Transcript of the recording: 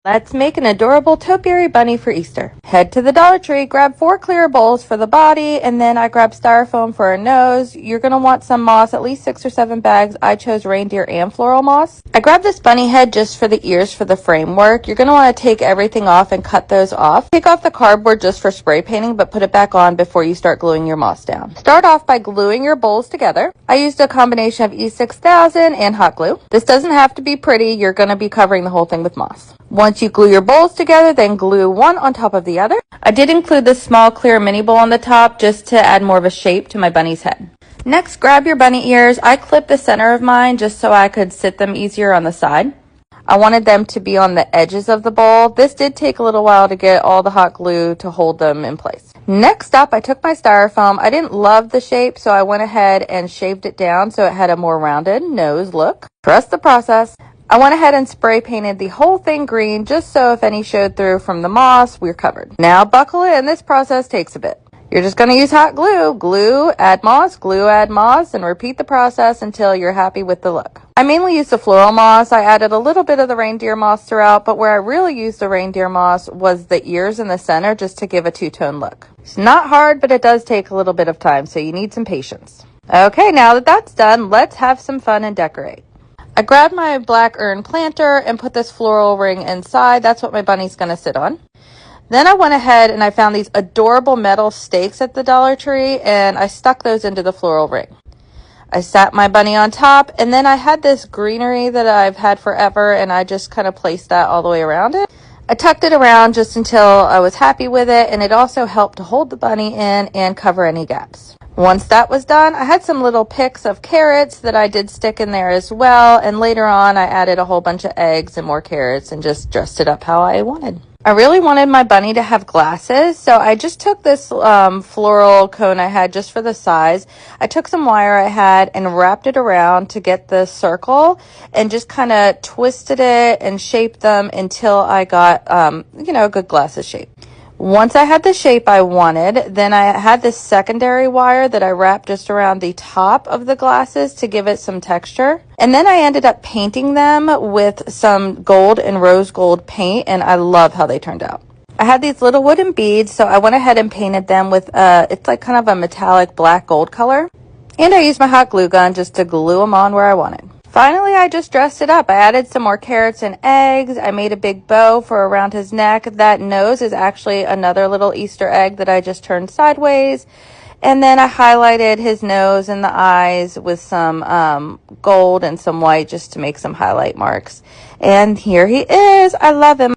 Let's make an adorable topiary bunny for Easter. Head to the Dollar Tree, grab 4 clear bowls for the body, and then I grabbed styrofoam for a nose. You're going to want some moss, at least 6 or 7 bags. I chose reindeer and floral moss. I grabbed this bunny head just for the ears for the framework. You're going to want to take everything off and cut those off. Take off the cardboard just for spray painting, but put it back on before you start gluing your moss down. Start off by gluing your bowls together. I used a combination of E6000 and hot glue. This doesn't have to be pretty. You're going to be covering the whole thing with moss. Once you glue your bowls together, then glue one on top of the other. I did include this small clear mini bowl on the top just to add more of a shape to my bunny's head. Next, grab your bunny ears. I clipped the center of mine just so I could sit them easier on the side. I wanted them to be on the edges of the bowl. This did take a little while to get all the hot glue to hold them in place. Next up, I took my styrofoam. I didn't love the shape, so I went ahead and shaved it down so it had a more rounded nose look. Trust the process. I went ahead and spray painted the whole thing green just so if any showed through from the moss, we're covered. Now buckle in. This process takes a bit. You're just going to use hot glue. Glue, add moss, and repeat the process until you're happy with the look. I mainly used the floral moss. I added a little bit of the reindeer moss throughout, but where I really used the reindeer moss was the ears in the center just to give a two-tone look. It's not hard, but it does take a little bit of time, so you need some patience. Okay, now that that's done, let's have some fun and decorate. I grabbed my black urn planter and put this floral ring inside. That's what my bunny's going to sit on. Then I went ahead and I found these adorable metal stakes at the Dollar Tree and I stuck those into the floral ring. I sat my bunny on top and then I had this greenery that I've had forever and I just kind of placed that all the way around it. I tucked it around just until I was happy with it, and it also helped to hold the bunny in and cover any gaps. Once that was done, I had some little picks of carrots that I did stick in there as well, and later on I added a whole bunch of eggs and more carrots and just dressed it up how I wanted. I really wanted my bunny to have glasses, so I just took this floral cone I had just for the size. I took some wire I had and wrapped it around to get the circle and just kind of twisted it and shaped them until I got, a good glasses shape. Once I had the shape I wanted, then I had this secondary wire that I wrapped just around the top of the glasses to give it some texture. And then I ended up painting them with some gold and rose gold paint, and I love how they turned out. I had these little wooden beads, so I went ahead and painted them with, it's like kind of a metallic black gold color. And I used my hot glue gun just to glue them on where I wanted. Finally, I just dressed it up. I added some more carrots and eggs. I made a big bow for around his neck. That nose is actually another little Easter egg that I just turned sideways. And then I highlighted his nose and the eyes with some gold and some white just to make some highlight marks. And here he is. I love him.